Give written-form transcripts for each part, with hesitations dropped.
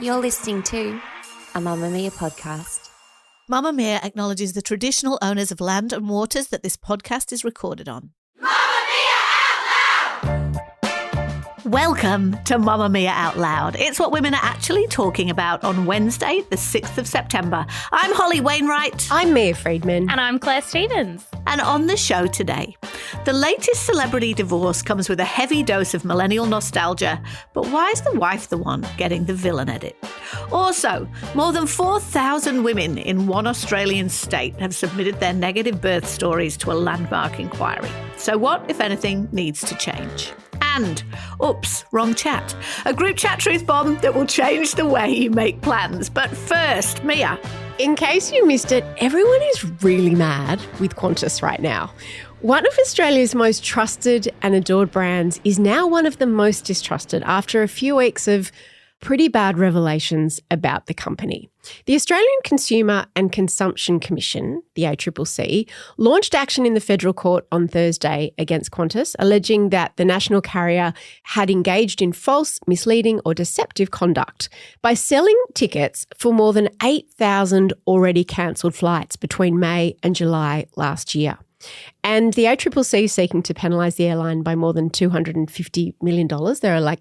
You're listening to a Mamamia podcast. Mamamia acknowledges the traditional owners of land and waters that this podcast is recorded on. Welcome to Mamamia Out Loud. It's what women are actually talking about on Wednesday, the 6th of September. I'm Holly Wainwright. I'm Mia Freedman. And I'm Clare Stevens. And on the show today, the latest celebrity divorce comes with a heavy dose of millennial nostalgia, but why is the wife the one getting the villain edit? Also, more than 4,000 women in one Australian state have submitted their negative birth stories to a landmark inquiry. So what, if anything, needs to change? And, oops, wrong chat. A group chat truth bomb that will change the way you make plans. But first, Mia. In case you missed it, everyone is really mad with Qantas right now. One of Australia's most trusted and adored brands is now one of the most distrusted after a few weeks of pretty bad revelations about the company. The Australian Consumer and Consumption Commission, the ACCC, launched action in the federal court on Thursday against Qantas, alleging that the national carrier had engaged in false, misleading or deceptive conduct by selling tickets for more than 8,000 already cancelled flights between May and July last year. And the ACCC is seeking to penalise the airline by more than $250 million. There are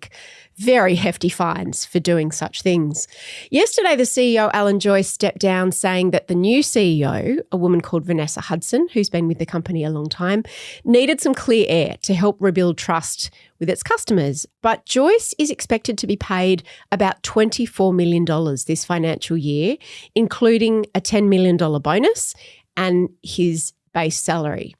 very hefty fines for doing such things. Yesterday, the CEO, Alan Joyce, stepped down saying that the new CEO, a woman called Vanessa Hudson, who's been with the company a long time, needed some clear air to help rebuild trust with its customers. But Joyce is expected to be paid about $24 million this financial year, including a $10 million bonus and his base salary.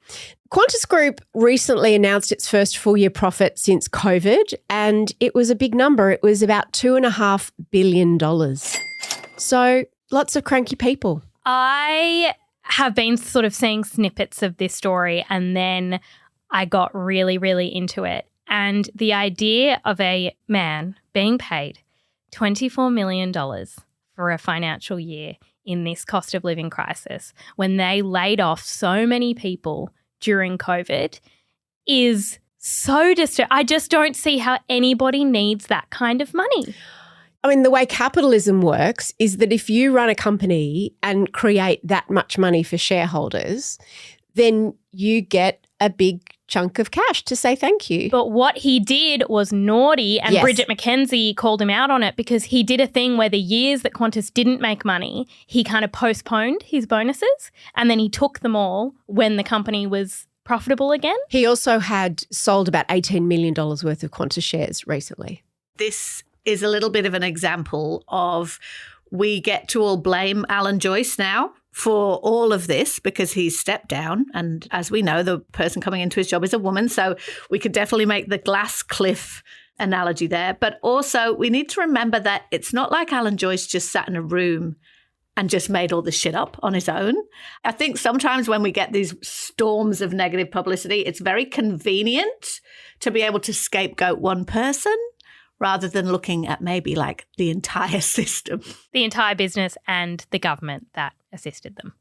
Qantas Group recently announced its first full-year profit since COVID, and it was a big number. It was about $2.5 billion. So lots of cranky people. I have been sort of seeing snippets of this story, and then I got really, really into it. And the idea of a man being paid $24 million for a financial year in this cost of living crisis, when they laid off so many people during COVID, is so disturbing. I just don't see how anybody needs that kind of money. I mean, the way capitalism works is that if you run a company and create that much money for shareholders, then you get a big chunk of cash to say thank you. But what he did was naughty, and Yes. Bridget McKenzie called him out on it because he did a thing where the years that Qantas didn't make money, he kind of postponed his bonuses and then he took them all when the company was profitable again. He also had sold about $18 million worth of Qantas shares recently. This is a little bit of an example of we get to all blame Alan Joyce now for all of this because he's stepped down. And as we know, the person coming into his job is a woman. So we could definitely make the glass cliff analogy there. But also we need to remember that it's not like Alan Joyce just sat in a room and just made all this shit up on his own. I think sometimes when we get these storms of negative publicity, it's very convenient to be able to scapegoat one person rather than looking at maybe the entire system. The entire business and the government that assisted them.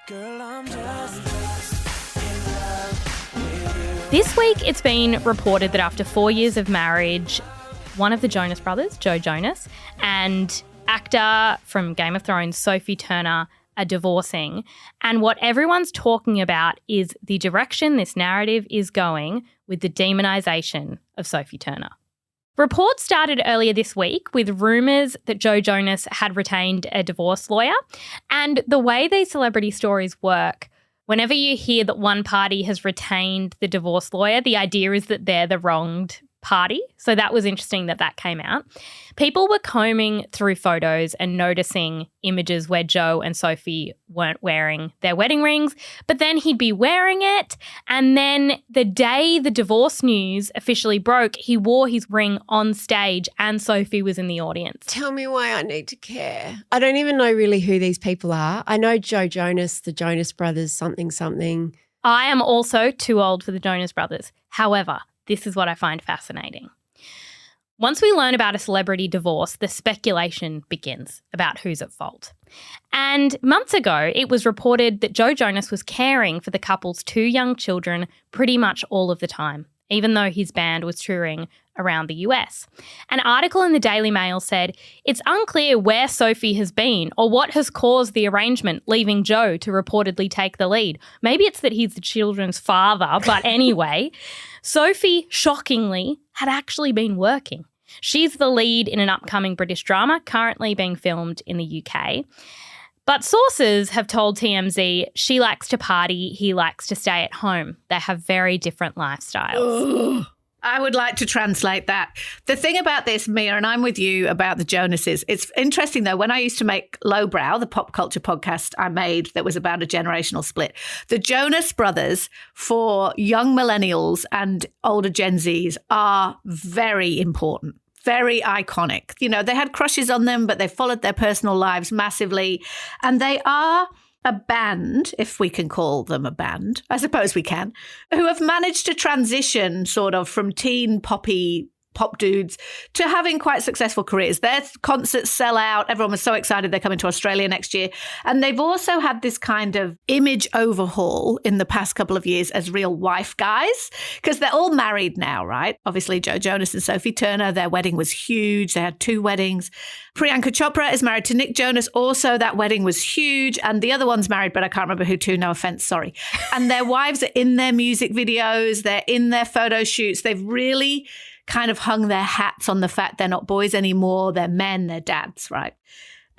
Girl, I'm just in love with you. This week it's been reported that after 4 years of marriage, one of the Jonas brothers, Joe Jonas, and actor from Game of Thrones, Sophie Turner, are divorcing. And what everyone's talking about is the direction this narrative is going with the demonisation of Sophie Turner. Reports started earlier this week with rumours that Joe Jonas had retained a divorce lawyer. And the way these celebrity stories work, whenever you hear that one party has retained the divorce lawyer, the idea is that they're the wronged party. So that was interesting that came out. People were combing through photos and noticing images where Joe and Sophie weren't wearing their wedding rings, but then he'd be wearing it. And then the day the divorce news officially broke, he wore his ring on stage and Sophie was in the audience. Tell me why I need to care. I don't even know really who these people are. I know Joe Jonas, the Jonas Brothers, something. I am also too old for the Jonas Brothers. However, this is what I find fascinating. Once we learn about a celebrity divorce, the speculation begins about who's at fault. And months ago, it was reported that Joe Jonas was caring for the couple's 2 young children pretty much all of the time, even though his band was touring around the US. An article in the Daily Mail said, "It's unclear where Sophie has been or what has caused the arrangement, leaving Joe to reportedly take the lead." Maybe it's that he's the children's father, but anyway, Sophie, shockingly, had actually been working. She's the lead in an upcoming British drama currently being filmed in the UK. But sources have told TMZ she likes to party, he likes to stay at home. They have very different lifestyles. Ugh. I would like to translate that. The thing about this, Mia, and I'm with you about the Jonases, it's interesting though, when I used to make Lowbrow, the pop culture podcast I made that was about a generational split, the Jonas brothers for young millennials and older Gen Zs are very important. Very iconic. You know, they had crushes on them, but they followed their personal lives massively. And they are a band, if we can call them a band, I suppose we can, who have managed to transition sort of from teen poppy pop dudes to having quite successful careers. Their concerts sell out. Everyone was so excited they're coming to Australia next year. And they've also had this kind of image overhaul in the past couple of years as real wife guys, because they're all married now, right? Obviously, Joe Jonas and Sophie Turner, their wedding was huge. They had 2 weddings. Priyanka Chopra is married to Nick Jonas. Also, that wedding was huge. And the other one's married, but I can't remember who to. No offense, sorry. And their wives are in their music videos. They're in their photo shoots. They've really kind of hung their hats on the fact they're not boys anymore, they're men, they're dads, right?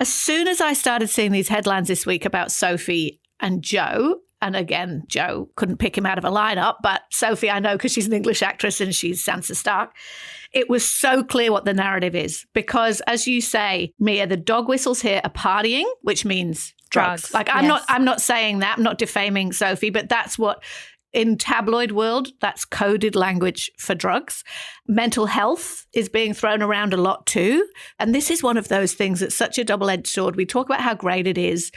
As soon as I started seeing these headlines this week about Sophie and Joe, and again, Joe couldn't pick him out of a lineup, but Sophie I know because she's an English actress and she's Sansa Stark, it was so clear what the narrative is. Because as you say, Mia, the dog whistles here are partying, which means drugs. Like I'm not saying that, I'm not defaming Sophie, but that's what in tabloid world, that's coded language for drugs. Mental health is being thrown around a lot too. And this is one of those things that's such a double-edged sword. We talk about how great it is.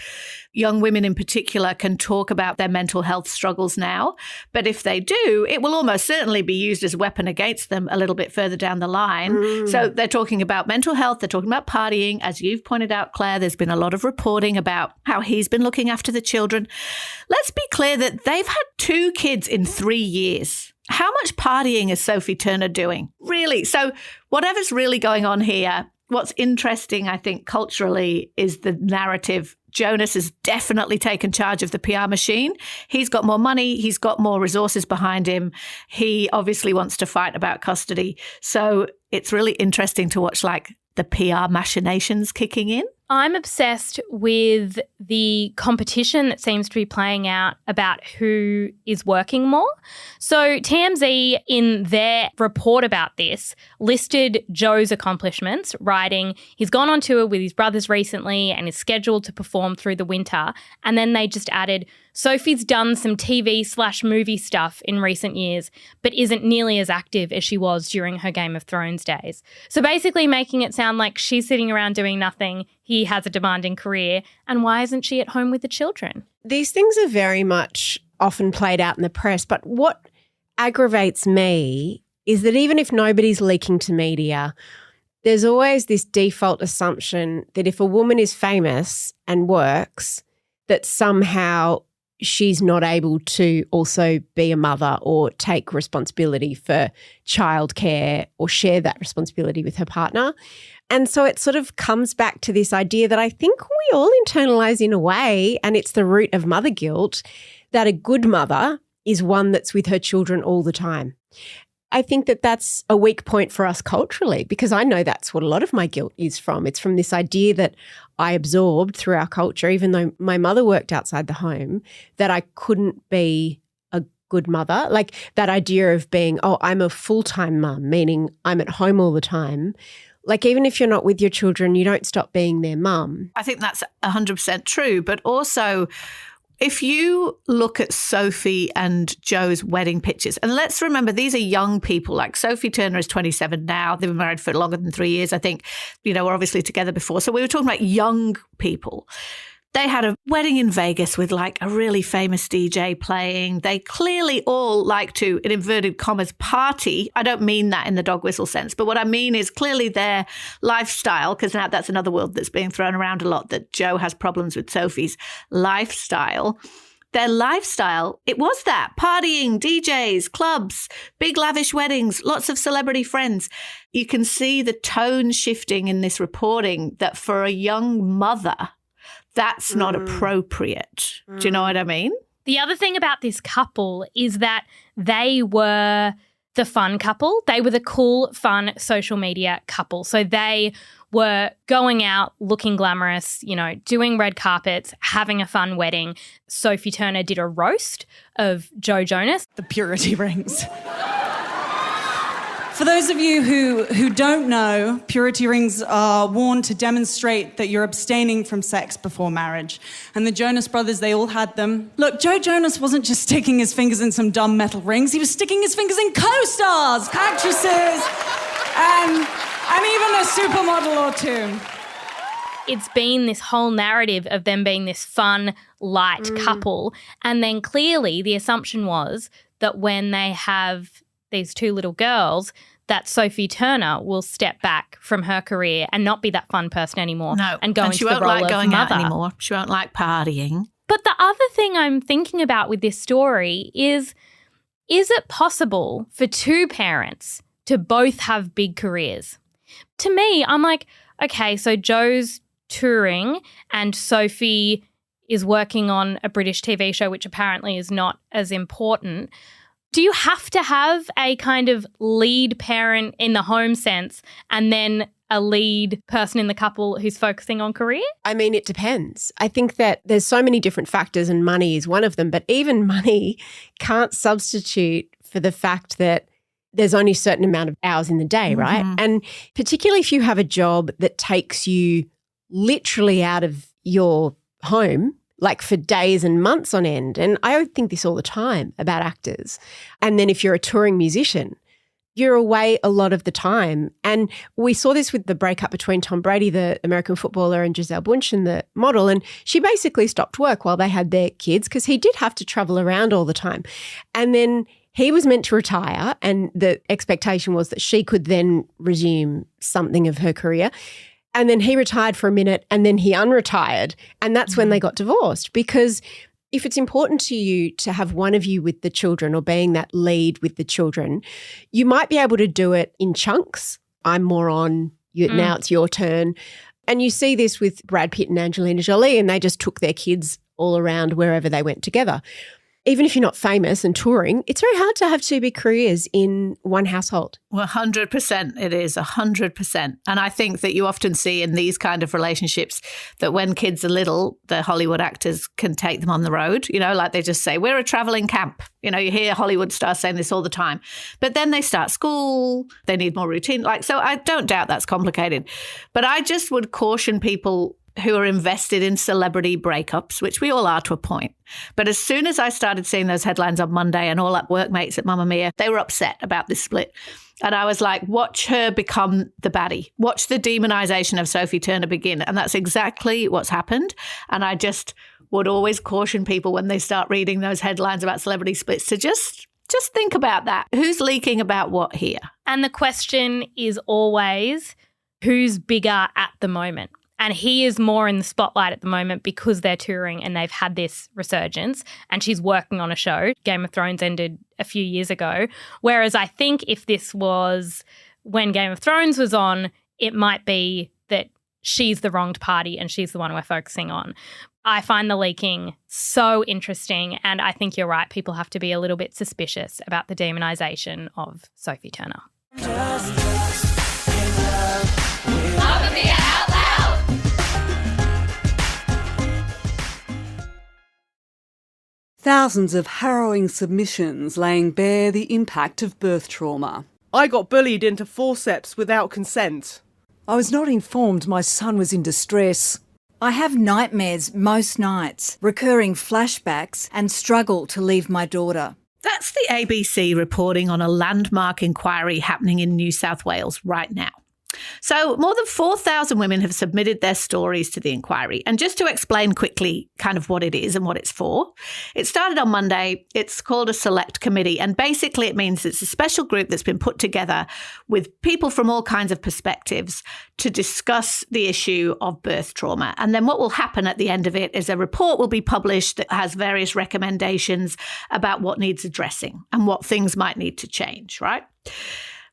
Young women in particular can talk about their mental health struggles now. But if they do, it will almost certainly be used as a weapon against them a little bit further down the line. So they're talking about mental health. They're talking about partying. As you've pointed out, Claire, there's been a lot of reporting about how he's been looking after the children. Let's be clear that they've had 2 kids in 3 years. How much partying is Sophie Turner doing? Really? So whatever's really going on here, what's interesting, I think, culturally is the narrative. Jonas has definitely taken charge of the PR machine. He's got more money. He's got more resources behind him. He obviously wants to fight about custody. So it's really interesting to watch like the PR machinations kicking in. I'm obsessed with the competition that seems to be playing out about who is working more. So TMZ, in their report about this, listed Joe's accomplishments, writing he's gone on tour with his brothers recently and is scheduled to perform through the winter. And then they just added, Sophie's done some TV/movie stuff in recent years, but isn't nearly as active as she was during her Game of Thrones days. So basically making it sound like she's sitting around doing nothing, he has a demanding career, and why isn't she at home with the children? These things are very much often played out in the press, but what aggravates me is that even if nobody's leaking to media, there's always this default assumption that if a woman is famous and works, that somehow she's not able to also be a mother or take responsibility for childcare or share that responsibility with her partner. And so it sort of comes back to this idea that I think we all internalise in a way, and it's the root of mother guilt, that a good mother is one that's with her children all the time. I think that that's a weak point for us culturally, because I know that's what a lot of my guilt is from. It's from this idea that I absorbed through our culture, even though my mother worked outside the home, that I couldn't be a good mother. Like that idea of being, oh, I'm a full-time mum, meaning I'm at home all the time. Like even if you're not with your children, you don't stop being their mum. I think that's 100% true. But also, if you look at Sophie and Joe's wedding pictures, and let's remember these are young people, like Sophie Turner is 27 now. They've been married for longer than 3 years, I think. You know, we're obviously together before. So we were talking about young people. They had a wedding in Vegas with like a really famous DJ playing. They clearly all like to, in inverted commas, party. I don't mean that in the dog whistle sense, but what I mean is clearly their lifestyle, because now that's another word that's being thrown around a lot, that Joe has problems with Sophie's lifestyle, their lifestyle, it was that. Partying, DJs, clubs, big lavish weddings, lots of celebrity friends. You can see the tone shifting in this reporting that for a young mother, that's not appropriate. Do you know what I mean? The other thing about this couple is that they were the fun couple. They were the cool, fun social media couple. So they were going out looking glamorous, you know, doing red carpets, having a fun wedding. Sophie Turner did a roast of Joe Jonas. The purity rings. For those of you who don't know, purity rings are worn to demonstrate that you're abstaining from sex before marriage. And the Jonas brothers, they all had them. Look, Joe Jonas wasn't just sticking his fingers in some dumb metal rings. He was sticking his fingers in co-stars, actresses, and even a supermodel or two. It's been this whole narrative of them being this fun, light couple. And then clearly the assumption was that when they have these two little girls, that Sophie Turner will step back from her career and not be that fun person anymore. No, and go into she the won't role like of going mother. out anymore. She won't like partying. But the other thing I'm thinking about with this story is it possible for two parents to both have big careers? To me, I'm like, okay, so Joe's touring and Sophie is working on a British TV show, which apparently is not as important. Do you have to have a kind of lead parent in the home sense and then a lead person in the couple who's focusing on career? I mean, it depends. I think that there's so many different factors and money is one of them, but even money can't substitute for the fact that there's only a certain amount of hours in the day, right? And particularly if you have a job that takes you literally out of your home, like for days and months on end. And I think this all the time about actors. And then if you're a touring musician, you're away a lot of the time. And we saw this with the breakup between Tom Brady, the American footballer, and Gisele Bündchen, the model. And she basically stopped work while they had their kids because he did have to travel around all the time. And then he was meant to retire, and the expectation was that she could then resume something of her career. And then he retired for a minute and then he unretired. And that's when they got divorced, because if it's important to you to have one of you with the children or being that lead with the children, you might be able to do it in chunks. I'm more on, now it's your turn. And you see this with Brad Pitt and Angelina Jolie, and they just took their kids all around wherever they went together. Even if you're not famous and touring, it's very hard to have two big careers in one household. 100% it is, 100%. And I think that you often see in these kind of relationships that when kids are little, the Hollywood actors can take them on the road, you know, like they just say, we're a traveling camp. You know, you hear Hollywood stars saying this all the time. But then they start school, they need more routine. So I don't doubt that's complicated. But I just would caution people who are invested in celebrity breakups, which we all are to a point. But as soon as I started seeing those headlines on Monday and all that workmates at Mamamia, they were upset about this split. And I was like, watch her become the baddie. Watch the demonization of Sophie Turner begin. And that's exactly what's happened. And I just would always caution people when they start reading those headlines about celebrity splits to just think about that. Who's leaking about what here? And the question is always, who's bigger at the moment? And he is more in the spotlight at the moment because they're touring and they've had this resurgence, and she's working on a show. Game of Thrones ended a few years ago. Whereas I think if this was when Game of Thrones was on, it might be that she's the wronged party and she's the one we're focusing on. I find the leaking so interesting, and I think you're right. People have to be a little bit suspicious about the demonisation of Sophie Turner. Mamamia out loud. Thousands of harrowing submissions laying bare the impact of birth trauma. I got bullied into forceps without consent. I was not informed my son was in distress. I have nightmares most nights, recurring flashbacks, and struggle to leave my daughter. That's the ABC reporting on a landmark inquiry happening in New South Wales right now. So more than 4,000 women have submitted their stories to the inquiry. And just to explain quickly kind of what it is and what it's for, it started on Monday. It's called a select committee. And basically it means it's a special group that's been put together with people from all kinds of perspectives to discuss the issue of birth trauma. And then what will happen at the end of it is a report will be published that has various recommendations about what needs addressing and what things might need to change, right?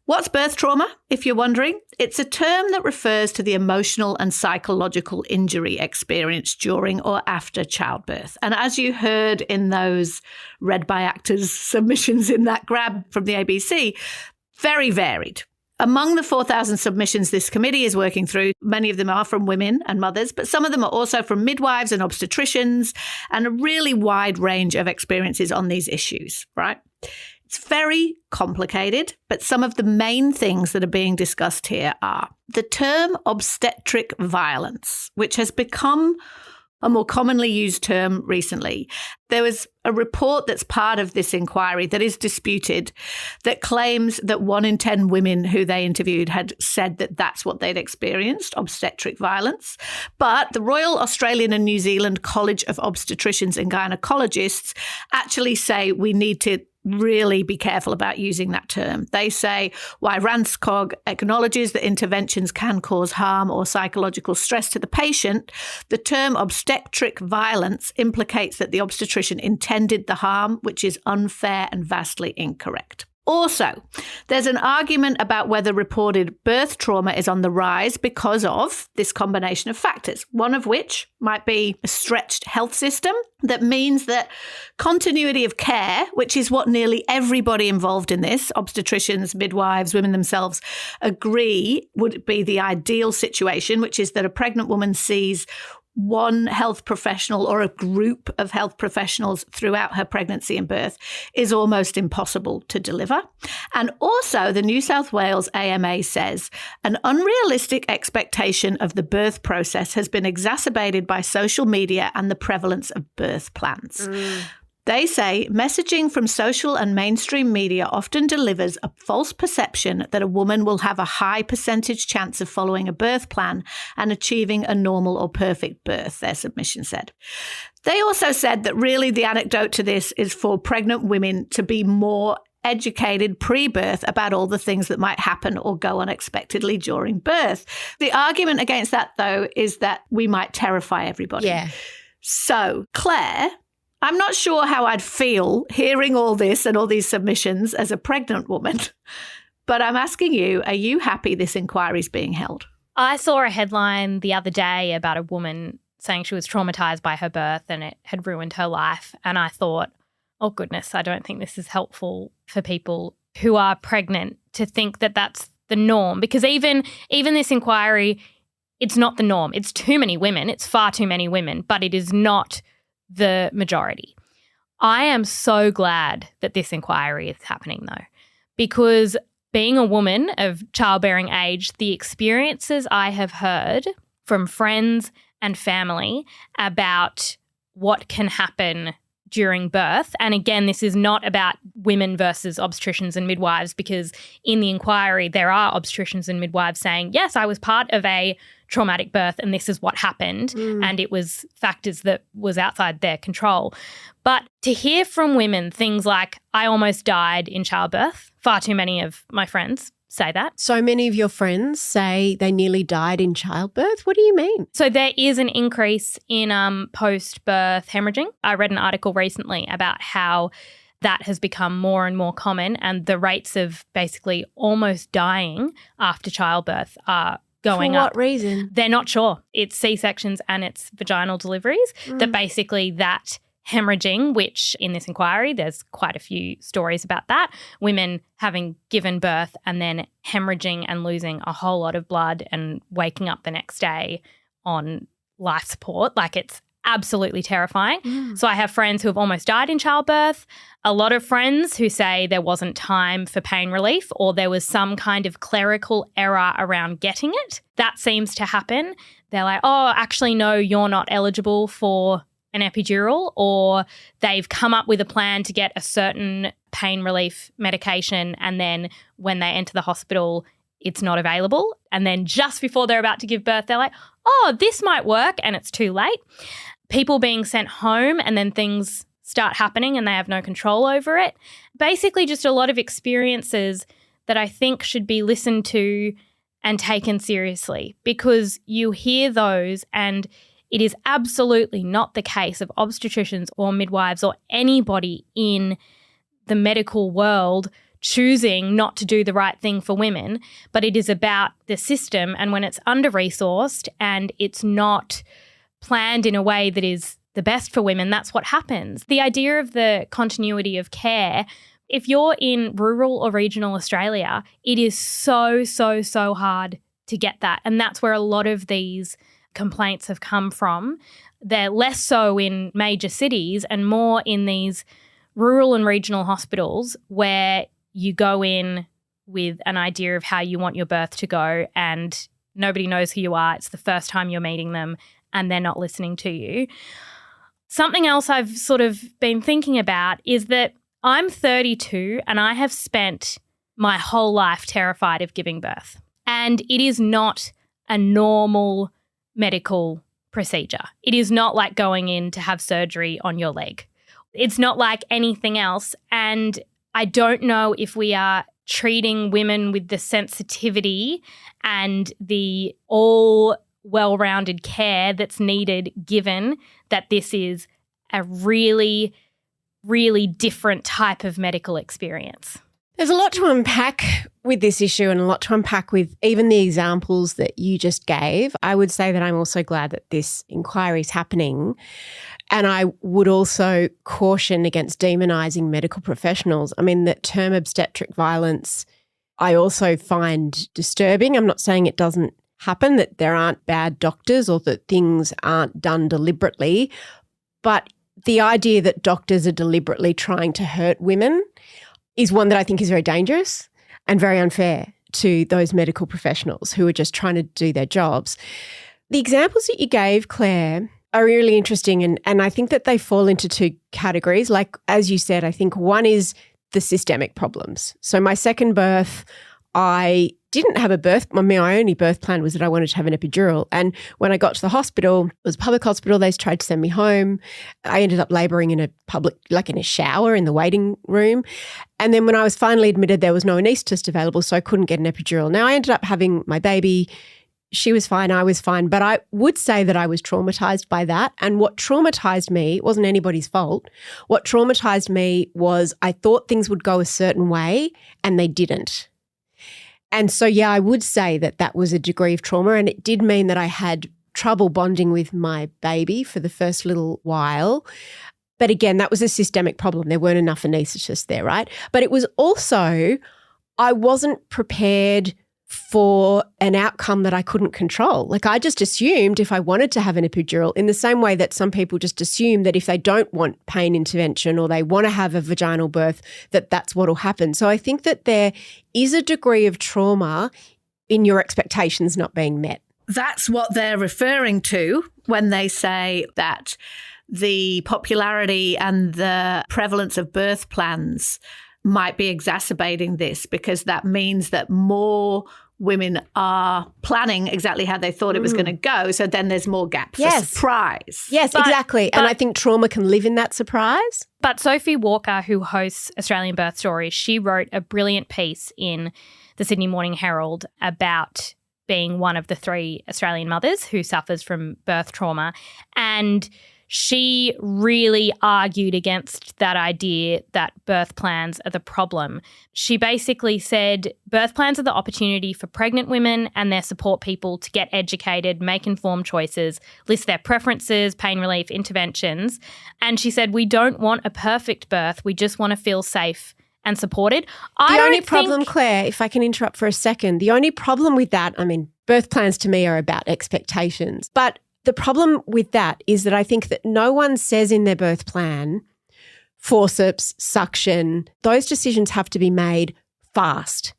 What's birth trauma, if you're wondering? It's a term that refers to the emotional and psychological injury experienced during or after childbirth. And as you heard in those read by actors submissions in that grab from the ABC, very varied. Among the 4,000 submissions this committee is working through, many of them are from women and mothers, but some of them are also from midwives and obstetricians, and a really wide range of experiences on these issues, right? It's very complicated, but some of the main things that are being discussed here are the term obstetric violence, which has become a more commonly used term recently. There was a report that's part of this inquiry that is disputed that claims that 1 in 10 women who they interviewed had said that that's what they'd experienced, obstetric violence. But the Royal Australian and New Zealand College of Obstetricians and Gynecologists actually say we need to really be careful about using that term. They say, while RANZCOG acknowledges that interventions can cause harm or psychological stress to the patient, the term obstetric violence implicates that the obstetrician intended the harm, which is unfair and vastly incorrect. Also, there's an argument about whether reported birth trauma is on the rise because of this combination of factors, one of which might be a stretched health system that means that continuity of care, which is what nearly everybody involved in this, obstetricians, midwives, women themselves, agree would be the ideal situation, which is that a pregnant woman sees one health professional or a group of health professionals throughout her pregnancy and birth, is almost impossible to deliver. And also, the New South Wales AMA says an unrealistic expectation of the birth process has been exacerbated by social media and the prevalence of birth plans. They say messaging from social and mainstream media often delivers a false perception that a woman will have a high percentage chance of following a birth plan and achieving a normal or perfect birth, their submission said. They also said that really the anecdote to this is for pregnant women to be more educated pre-birth about all the things that might happen or go unexpectedly during birth. The argument against that, though, is that we might terrify everybody. Yeah. So, Clare, I'm not sure how I'd feel hearing all this and all these submissions as a pregnant woman, but I'm asking you, are you happy this inquiry is being held? I saw a headline the other day about a woman saying she was traumatised by her birth and it had ruined her life. And I thought, oh goodness, I don't think this is helpful for people who are pregnant to think that that's the norm. Because even this inquiry, it's not the norm. It's too many women. It's far too many women, but it is not the majority. I am so glad that this inquiry is happening though, because being a woman of childbearing age, the experiences I have heard from friends and family about what can happen during birth, and again, this is not about women versus obstetricians and midwives, because in the inquiry there are obstetricians and midwives saying, yes, I was part of a traumatic birth and this is what happened, and it was factors that was outside their control. But to hear from women things like, I almost died in childbirth, far too many of my friends say that. So many of your friends say they nearly died in childbirth. What do you mean? So there is an increase in post-birth hemorrhaging. I read an article recently about how that has become more and more common, and the rates of basically almost dying after childbirth are going up. For what reason? They're not sure. It's C-sections and it's vaginal deliveries that basically that hemorrhaging, which in this inquiry, there's quite a few stories about that, women having given birth and then hemorrhaging and losing a whole lot of blood and waking up the next day on life support. Like, it's absolutely terrifying. So I have friends who have almost died in childbirth, a lot of friends who say there wasn't time for pain relief or there was some kind of clerical error around getting it. That seems to happen. They're like, oh, actually, no, you're not eligible for an epidural, or they've come up with a plan to get a certain pain relief medication, and then when they enter the hospital, it's not available. And then just before they're about to give birth, they're like, oh, this might work, and it's too late. People being sent home and then things start happening and they have no control over it. Basically just a lot of experiences that I think should be listened to and taken seriously, because you hear those and it is absolutely not the case of obstetricians or midwives or anybody in the medical world choosing not to do the right thing for women, but it is about the system, and when it's under-resourced and it's not planned in a way that is the best for women, that's what happens. The idea of the continuity of care, if you're in rural or regional Australia, it is so hard to get that, and that's where a lot of these complaints have come from. They're less so in major cities and more in these rural and regional hospitals where you go in with an idea of how you want your birth to go and nobody knows who you are. It's the first time you're meeting them and they're not listening to you. Something else I've sort of been thinking about is that I'm 32 and I have spent my whole life terrified of giving birth. And it is not a normal medical procedure. It is not like going in to have surgery on your leg. It's not like anything else. And I don't know if we are treating women with the sensitivity and the all well-rounded care that's needed, given that this is a really, really different type of medical experience. There's a lot to unpack with this issue and a lot to unpack with even the examples that you just gave. I would say that I'm also glad that this inquiry is happening. And I would also caution against demonising medical professionals. I mean, the term obstetric violence I also find disturbing. I'm not saying it doesn't happen, that there aren't bad doctors or that things aren't done deliberately, but the idea that doctors are deliberately trying to hurt women is one that I think is very dangerous and very unfair to those medical professionals who are just trying to do their jobs. The examples that you gave, Clare, are really interesting, and I think that they fall into two categories. Like, as you said, I think one is the systemic problems. So my second birth, I didn't have a birth. My only birth plan was that I wanted to have an epidural. And when I got to the hospital, it was a public hospital, they tried to send me home. I ended up labouring in a public, like in a shower in the waiting room. And then when I was finally admitted, there was no anaesthetist available, so I couldn't get an epidural. Now I ended up having my baby. She was fine, I was fine, but I would say that I was traumatised by that. And what traumatised me, it wasn't anybody's fault. What traumatised me was I thought things would go a certain way and they didn't. And so, yeah, I would say that that was a degree of trauma, and it did mean that I had trouble bonding with my baby for the first little while. But again, that was a systemic problem. There weren't enough anaesthetists there, right? But it was also, I wasn't prepared for an outcome that I couldn't control. Like, I just assumed if I wanted to have an epidural, in the same way that some people just assume that if they don't want pain intervention or they want to have a vaginal birth, that that's what will happen. So I think that there is a degree of trauma in your expectations not being met. That's what they're referring to when they say that the popularity and the prevalence of birth plans might be exacerbating this, because that means that more women are planning exactly how they thought it was going to go. So then there's more gap for surprise. Yes, exactly. And I think trauma can live in that surprise. But Sophie Walker, who hosts Australian Birth Stories, she wrote a brilliant piece in the Sydney Morning Herald about being one of the 3 Australian mothers who suffers from birth trauma. And she really argued against that idea that birth plans are the problem. She basically said birth plans are the opportunity for pregnant women and their support people to get educated, make informed choices, list their preferences, pain relief, interventions. And she said, we don't want a perfect birth. We just want to feel safe and supported. The only problem, Clare, if I can interrupt for a second, the only problem with that, I mean, birth plans to me are about expectations, but the problem with that is that I think that no one says in their birth plan, forceps, suction, those decisions have to be made fast.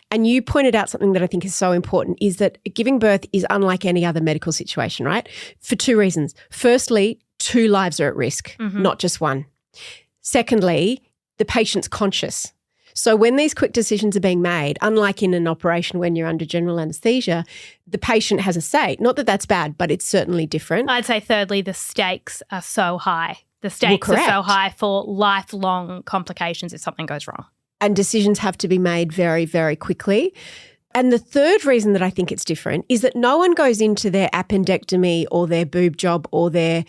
And you pointed out something that I think is so important, is that giving birth is unlike any other medical situation, right? For 2 reasons. Firstly, 2 lives are at risk, not just one. Secondly, the patient's conscious. So when these quick decisions are being made, unlike in an operation when you're under general anaesthesia, the patient has a say. Not that that's bad, but it's certainly different. I'd say thirdly, the stakes are so high. The stakes are so high for lifelong complications if something goes wrong. And decisions have to be made very, very quickly. And the third reason that I think it's different is that no one goes into their appendectomy or their boob job or their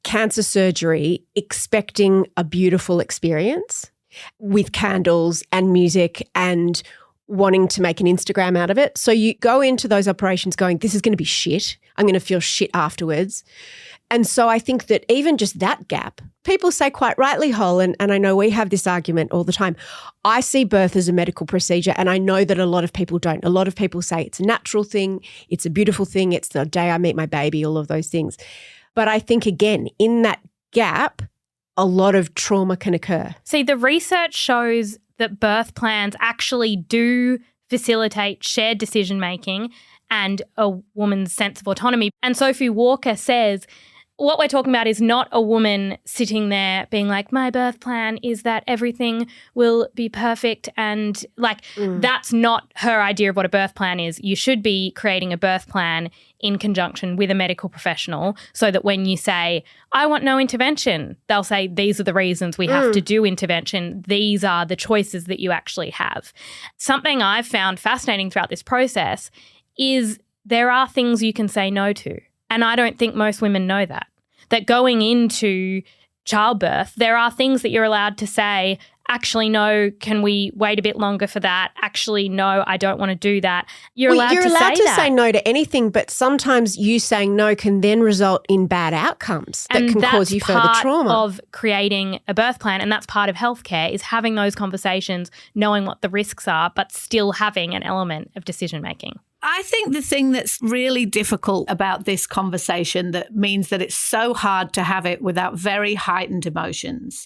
cancer surgery expecting a beautiful experience with candles and music and wanting to make an Instagram out of it. So you go into those operations going, this is going to be shit. I'm going to feel shit afterwards. And so I think that even just that gap, people say quite rightly, Hol, and I know we have this argument all the time. I see birth as a medical procedure, and I know that a lot of people don't. A lot of people say it's a natural thing, it's a beautiful thing, it's the day I meet my baby, all of those things. But I think, again, in that gap, a lot of trauma can occur. See, the research shows that birth plans actually do facilitate shared decision-making and a woman's sense of autonomy. And Sophie Walker says what we're talking about is not a woman sitting there being like, my birth plan is that everything will be perfect. And that's not her idea of what a birth plan is. You should be creating a birth plan in conjunction with a medical professional so that when you say, I want no intervention, they'll say, these are the reasons we have to do intervention. These are the choices that you actually have. Something I've found fascinating throughout this process is there are things you can say no to. And I don't think most women know that going into childbirth, there are things that you're allowed to say, actually, no, can we wait a bit longer for that? Actually, no, I don't want to do that. You're allowed to say no to anything, but sometimes you saying no can then result in bad outcomes that can cause you further trauma. And that's part of creating a birth plan, and that's part of healthcare, is having those conversations, knowing what the risks are, but still having an element of decision-making. I think the thing that's really difficult about this conversation that means that it's so hard to have it without very heightened emotions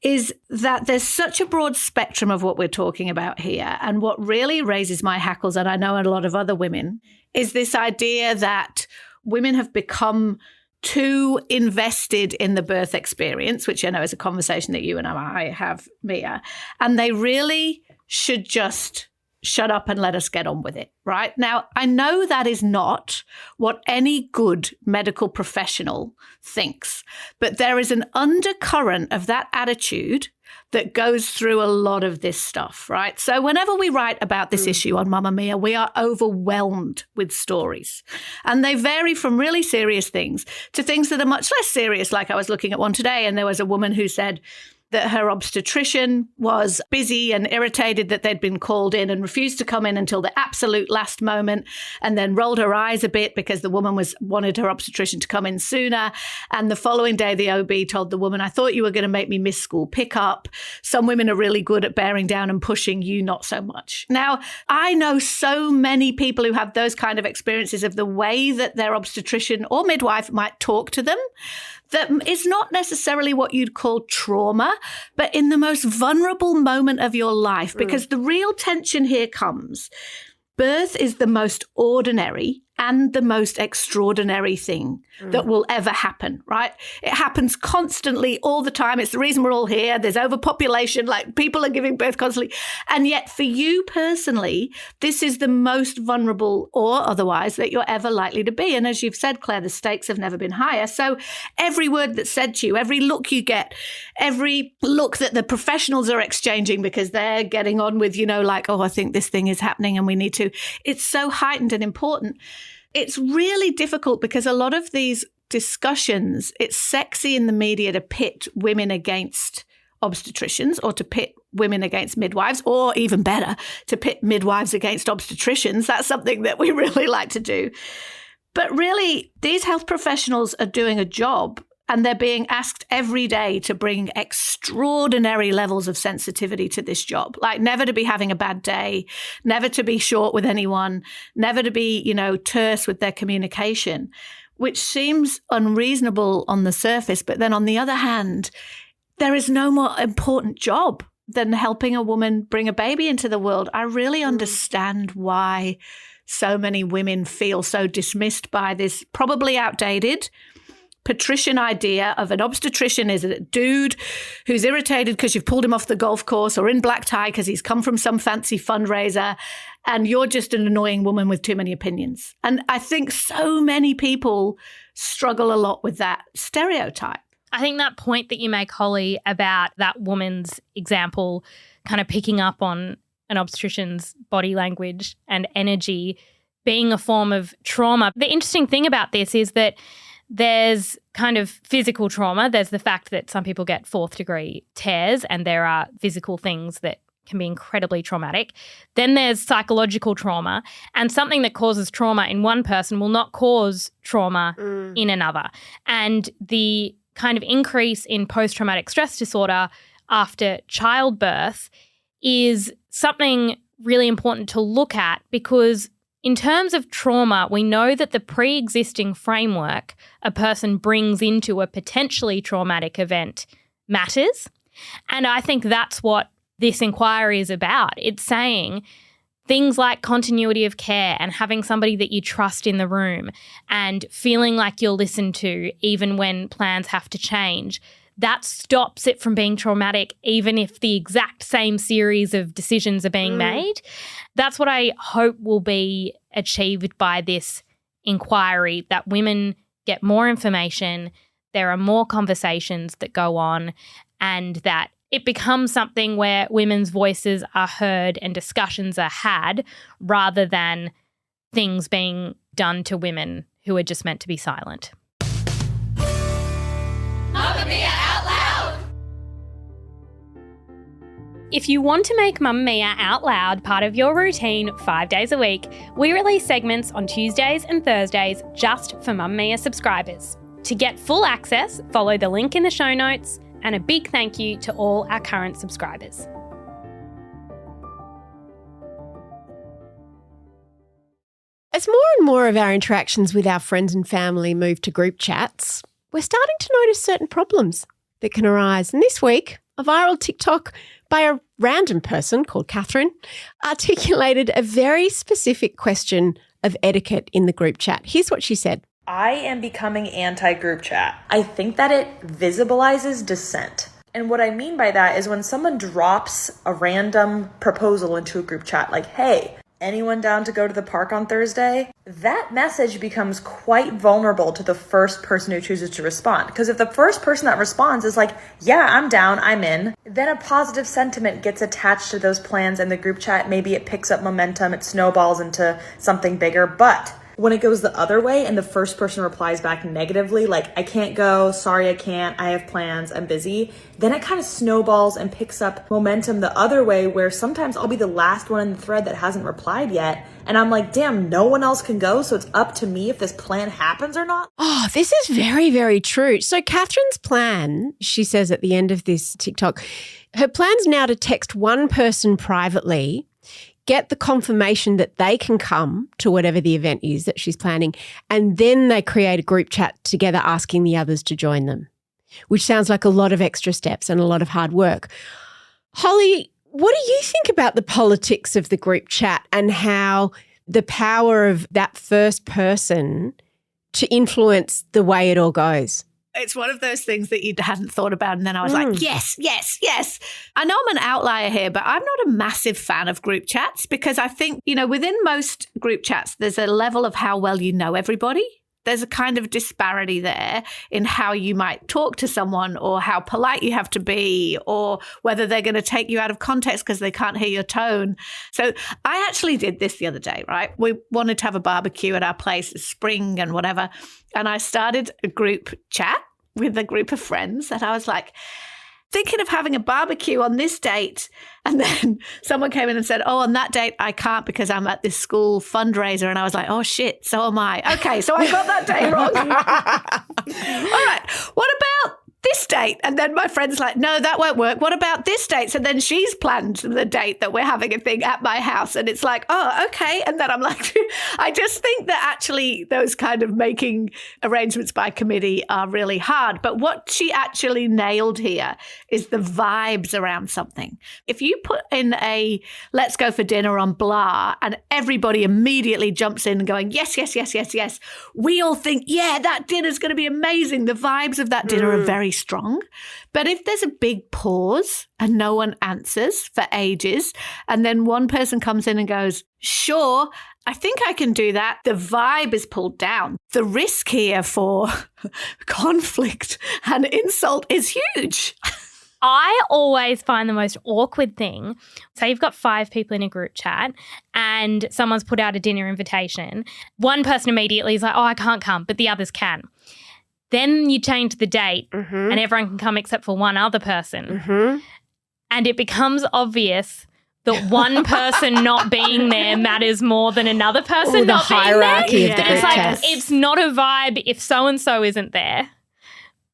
is that there's such a broad spectrum of what we're talking about here. And what really raises my hackles, and I know a lot of other women, is this idea that women have become too invested in the birth experience, which I know is a conversation that you and I have, Mia, and they really should just shut up and let us get on with it, right? Now, I know that is not what any good medical professional thinks, but there is an undercurrent of that attitude that goes through a lot of this stuff, right? So whenever we write about this issue on Mamamia, we are overwhelmed with stories. And they vary from really serious things to things that are much less serious. Like I was looking at one today and there was a woman who said that her obstetrician was busy and irritated that they'd been called in and refused to come in until the absolute last moment, and then rolled her eyes a bit because the woman wanted her obstetrician to come in sooner. And the following day, the OB told the woman, I thought you were going to make me miss school pickup. Some women are really good at bearing down and pushing, you not so much. Now, I know so many people who have those kind of experiences of the way that their obstetrician or midwife might talk to them that is not necessarily what you'd call trauma, but in the most vulnerable moment of your life, because the real tension here comes. Birth is the most ordinary and the most extraordinary thing that will ever happen, right? It happens constantly all the time. It's the reason we're all here. There's overpopulation, like people are giving birth constantly. And yet for you personally, this is the most vulnerable or otherwise that you're ever likely to be. And as you've said, Claire, the stakes have never been higher. So every word that's said to you, every look you get, every look that the professionals are exchanging because they're getting on with, I think this thing is happening and we need to, it's so heightened and important. It's really difficult because a lot of these discussions, it's sexy in the media to pit women against obstetricians or to pit women against midwives, or even better, to pit midwives against obstetricians. That's something that we really like to do. But really, these health professionals are doing a job and they're being asked every day to bring extraordinary levels of sensitivity to this job, like never to be having a bad day, never to be short with anyone, never to be, terse with their communication, which seems unreasonable on the surface. But then on the other hand, there is no more important job than helping a woman bring a baby into the world. I really understand why so many women feel so dismissed by this probably outdated, patrician idea of an obstetrician is a dude who's irritated because you've pulled him off the golf course or in black tie because he's come from some fancy fundraiser, and you're just an annoying woman with too many opinions. And I think so many people struggle a lot with that stereotype. I think that point that you make, Holly, about that woman's example kind of picking up on an obstetrician's body language and energy being a form of trauma. The interesting thing about this is that there's kind of physical trauma. There's the fact that some people get 4th-degree tears, and there are physical things that can be incredibly traumatic. Then there's psychological trauma, and something that causes trauma in one person will not cause trauma in another. And the kind of increase in post-traumatic stress disorder after childbirth is something really important to look at, because in terms of trauma, we know that the pre-existing framework a person brings into a potentially traumatic event matters. And I think that's what this inquiry is about. It's saying things like continuity of care and having somebody that you trust in the room and feeling like you're listened to even when plans have to change, that stops it from being traumatic, even if the exact same series of decisions are being made. That's what I hope will be achieved by this inquiry, that women get more information, there are more conversations that go on, and that it becomes something where women's voices are heard and discussions are had, rather than things being done to women who are just meant to be silent. Mamamia out loud! If you want to make Mamamia out loud part of your routine 5 days a week, we release segments on Tuesdays and Thursdays just for Mamamia subscribers. To get full access, follow the link in the show notes, and a big thank you to all our current subscribers. As more and more of our interactions with our friends and family move to group chats, we're starting to notice certain problems that can arise. And this week, a viral TikTok by a random person called Catherine articulated a very specific question of etiquette in the group chat. Here's what she said. I am becoming anti-group chat. I think that it visibilizes dissent. And what I mean by that is when someone drops a random proposal into a group chat, like, hey, anyone down to go to the park on Thursday? That message becomes quite vulnerable to the first person who chooses to respond. Because if the first person that responds is like, yeah, I'm down, I'm in, then a positive sentiment gets attached to those plans in the group chat. Maybe it picks up momentum, it snowballs into something bigger. But when it goes the other way and the first person replies back negatively, like, I can't go, sorry I can't, I have plans, I'm busy, then it kind of snowballs and picks up momentum the other way, where sometimes I'll be the last one in the thread that hasn't replied yet. And I'm like, damn, no one else can go, so it's up to me if this plan happens or not. Oh, this is very, very true. So Catherine's plan, she says at the end of this TikTok, her plan's now to text one person privately, get the confirmation that they can come to whatever the event is that she's planning, and then they create a group chat together asking the others to join them, which sounds like a lot of extra steps and a lot of hard work. Holly, what do you think about the politics of the group chat and how the power of that first person to influence the way it all goes? It's one of those things that you hadn't thought about. And then I was like, yes, yes, yes. I know I'm an outlier here, but I'm not a massive fan of group chats, because I think, you know, within most group chats, there's a level of how well you know everybody. There's a kind of disparity there in how you might talk to someone, or how polite you have to be, or whether they're going to take you out of context because they can't hear your tone. So I actually did this the other day, right? We wanted to have a barbecue at our place, it's spring and whatever. And I started a group chat with a group of friends, and I was like, thinking of having a barbecue on this date. And then someone came in and said, oh, on that date, I can't because I'm at this school fundraiser. And I was like, oh, shit, so am I. Okay, so I got that day wrong. All right. What about this date? And then my friend's like, no, that won't work. What about this date? So then she's planned the date that we're having a thing at my house. And it's like, oh, okay. And then I'm like, I just think that actually those kind of making arrangements by committee are really hard. But what she actually nailed here is the vibes around something. If you put in a let's go for dinner on blah and everybody immediately jumps in and going, yes, yes, yes, yes, yes. We all think, yeah, that dinner's going to be amazing. The vibes of that dinner are very strong. But if there's a big pause and no one answers for ages, and then one person comes in and goes, sure, I think I can do that, the vibe is pulled down. The risk here for conflict and insult is huge. I always find the most awkward thing, say you've got 5 people in a group chat and someone's put out a dinner invitation. One person immediately is like, oh, I can't come, but the others can. Then you change the date and everyone can come except for one other person. And it becomes obvious that one person not being there matters more than another person not being there. The hierarchy of the group It's like, chat. it's not a vibe if so-and-so isn't there,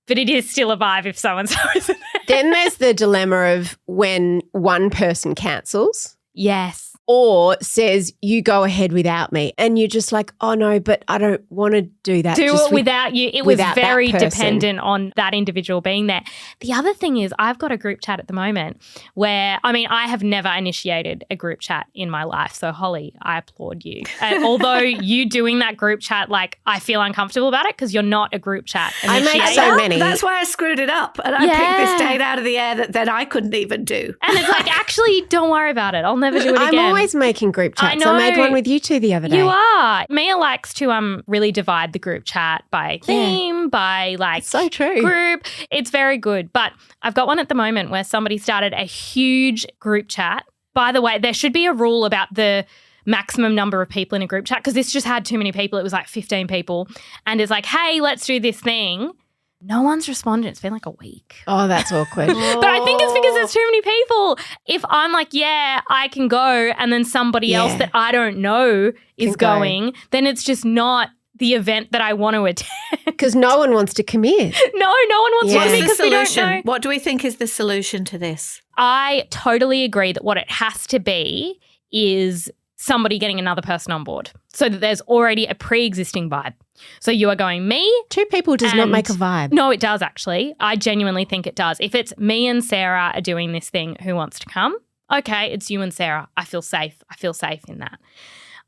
but it is still a vibe if so-and-so isn't there. Then there's the dilemma of when one person cancels. Yes. Or says, you go ahead without me. And you're just like, oh, no, but I don't want to do that. Do just it without you. It was without that very person. dependent on that individual being there. The other thing is I've got a group chat at the moment where, I mean, I have never initiated a group chat in my life. So, Holly, I applaud you. Although you doing that group chat, like, I feel uncomfortable about it because you're not a group chat initiator. I make so many. That's why I screwed it up. And I picked this date out of the air that then I couldn't even do. And it's like, actually, don't worry about it. I'll never do it again. I'm always making group chats. I know. I made one with you two the other day. You are. Mia likes to really divide the group chat by theme, by like so true. Group. It's very good. But I've got one at the moment where somebody started a huge group chat. By the way, there should be a rule about the maximum number of people in a group chat because this just had too many people. It was like 15 people. And it's like, hey, let's do this thing. No one's responded. It's been like a week. Oh, that's awkward. But I think it's because there's too many people. If I'm like, yeah, I can go, and then somebody else that I don't know is going, then it's just not the event that I want to attend. Because no one wants to commit. No one wants to commit because we don't know. What do we think is the solution to this? I totally agree that what it has to be is somebody getting another person on board so that there's already a pre-existing vibe. So you are going me. 2 people does not make a vibe. No, it does actually. I genuinely think it does. If it's me and Sarah are doing this thing, who wants to come? Okay, it's you and Sarah. I feel safe. I feel safe in that.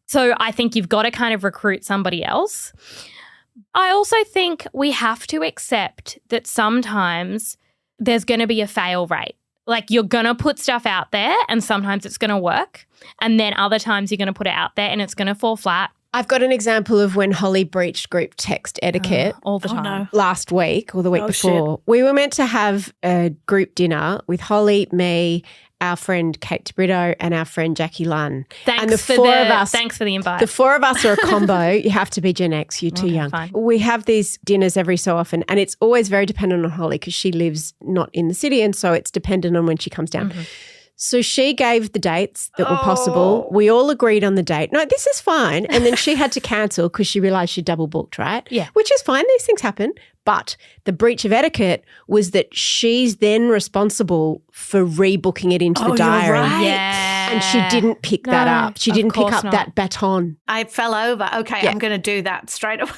So I think you've got to kind of recruit somebody else. I also think we have to accept that sometimes there's going to be a fail rate. Like you're going to put stuff out there and sometimes it's going to work. And then other times you're going to put it out there and it's going to fall flat. I've got an example of when Holly breached group text etiquette all the time. Last week or the week before. Shit. We were meant to have a group dinner with Holly, me, our friend Kate DeBrito and our friend Jackie Lunn. Thanks for the invite. The 4 of us are a combo. You have to be Gen X. You're too young. Fine. We have these dinners every so often and it's always very dependent on Holly because she lives not in the city and so it's dependent on when she comes down. Mm-hmm. So she gave the dates that were possible. We all agreed on the date. No, this is fine. And then she had to cancel because she realised she double booked, right? Yeah. Which is fine. These things happen. But the breach of etiquette was that she's then responsible for rebooking it into the diary. You're right. Yeah. And she didn't pick that up. She didn't pick up that baton. I fell over. Okay, I'm going to do that straight away.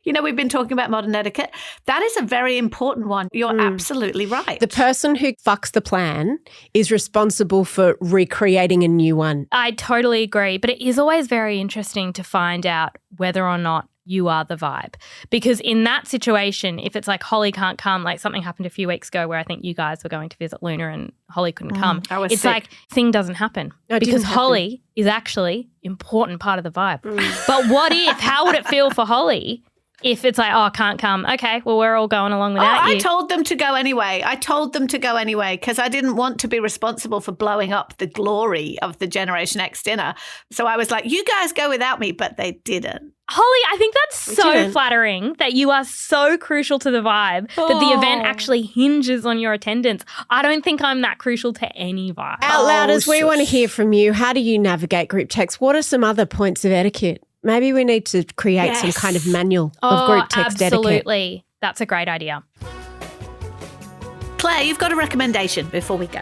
You know, we've been talking about modern etiquette. That is a very important one. You're absolutely right. The person who fucks the plan is responsible for recreating a new one. I totally agree. But it is always very interesting to find out whether or not you are the vibe. Because in that situation, if it's like Holly can't come, like something happened a few weeks ago where I think you guys were going to visit Luna and Holly couldn't come. It's sick. like thing doesn't happen. No, because Holly is actually important part of the vibe. But what if, how would it feel for Holly if it's like, oh, can't come? Okay, well, we're all going along without you. I told them to go anyway. Because I didn't want to be responsible for blowing up the glory of the Generation X dinner. So I was like, you guys go without me, but they didn't. Holly, I think that's so flattering that you are so crucial to the vibe that the event actually hinges on your attendance. I don't think I'm that crucial to any vibe. Out loud, as we want to hear from you, how do you navigate group text? What are some other points of etiquette? Maybe we need to create some kind of manual of group text etiquette. Absolutely. That's a great idea. Claire, you've got a recommendation before we go.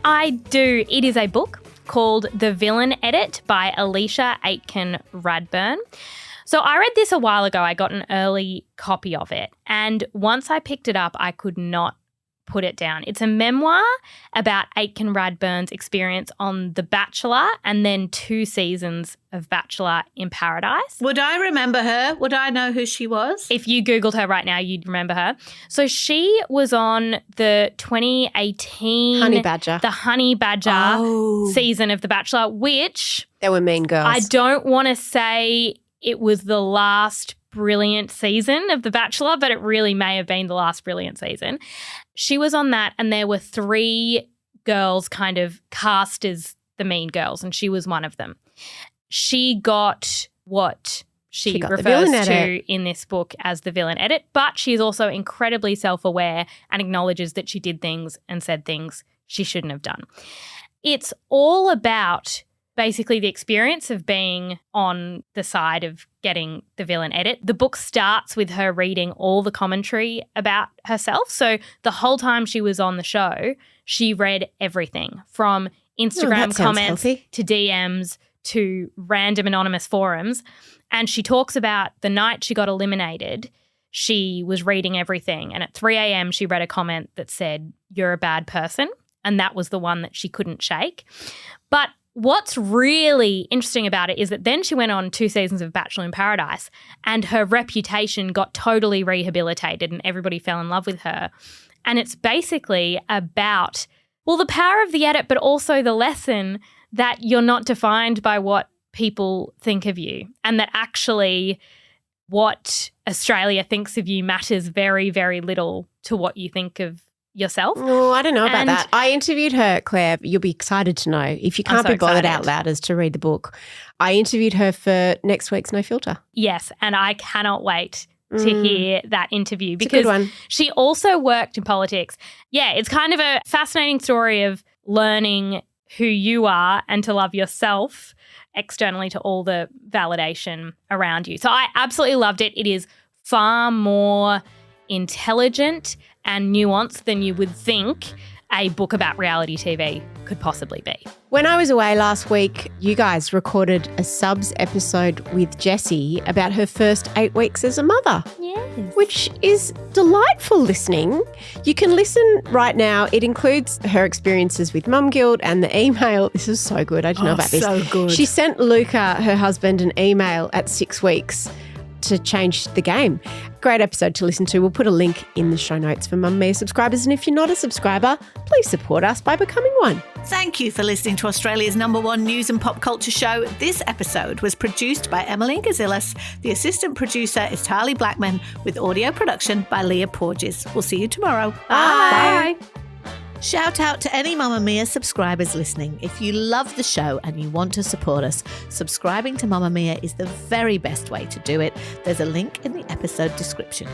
I do. It is a book called The Villain Edit by Alicia Aitken-Radburn. So I read this a while ago. I got an early copy of it. And once I picked it up, I could not put it down. It's a memoir about Aitken-Radburn's experience on The Bachelor and then 2 seasons of Bachelor in Paradise. Would I remember her? Would I know who she was? If you Googled her right now, you'd remember her. So she was on the 2018 Honey Badger. The Honey Badger season of The Bachelor, which They were mean girls. I don't want to say it was the last brilliant season of The Bachelor, but it really may have been the last brilliant season. She was on that, and there were 3 girls kind of cast as the mean girls, and she was one of them. She got what she refers to in this book as the villain edit, but she's also incredibly self-aware and acknowledges that she did things and said things she shouldn't have done. It's all about basically the experience of being on the side of getting the villain edit. The book starts with her reading all the commentary about herself. So the whole time she was on the show, she read everything from Instagram comments to DMs to random anonymous forums. And she talks about the night she got eliminated, she was reading everything. And at 3 a.m, she read a comment that said, "You're a bad person." And that was the one that she couldn't shake. But what's really interesting about it is that then she went on 2 seasons of Bachelor in Paradise and her reputation got totally rehabilitated and everybody fell in love with her. And it's basically about, well, the power of the edit, but also the lesson that you're not defined by what people think of you and that actually what Australia thinks of you matters very, very little to what you think of yourself. Oh, I don't know about that. I interviewed her, Claire. You'll be excited to know, if you can't be bothered out loud, as to read the book. I interviewed her for next week's No Filter. Yes, and I cannot wait to hear that interview because it's a good one. She also worked in politics. Yeah, it's kind of a fascinating story of learning who you are and to love yourself externally to all the validation around you. So I absolutely loved it. It is far more intelligent and nuanced than you would think a book about reality TV could possibly be. When I was away last week, you guys recorded a subs episode with Jessie about her first 8 weeks as a mother. Yes. Which is delightful listening. You can listen right now. It includes her experiences with Mum Guild and the email. This is so good. I didn't know about this. So good. She sent Luca, her husband, an email at 6 weeks to change the game. Great episode to listen to. We'll put a link in the show notes for Mamamia subscribers. And if you're not a subscriber, please support us by becoming one. Thank you for listening to Australia's #1 news and pop culture show. This episode was produced by Emeline Gazilas. The assistant producer is Tahli Blackman with audio production by Leah Porges. We'll see you tomorrow. Bye. Shout out to any Mamamia subscribers listening. If you love the show and you want to support us, subscribing to Mamamia is the very best way to do it. There's a link in the episode description.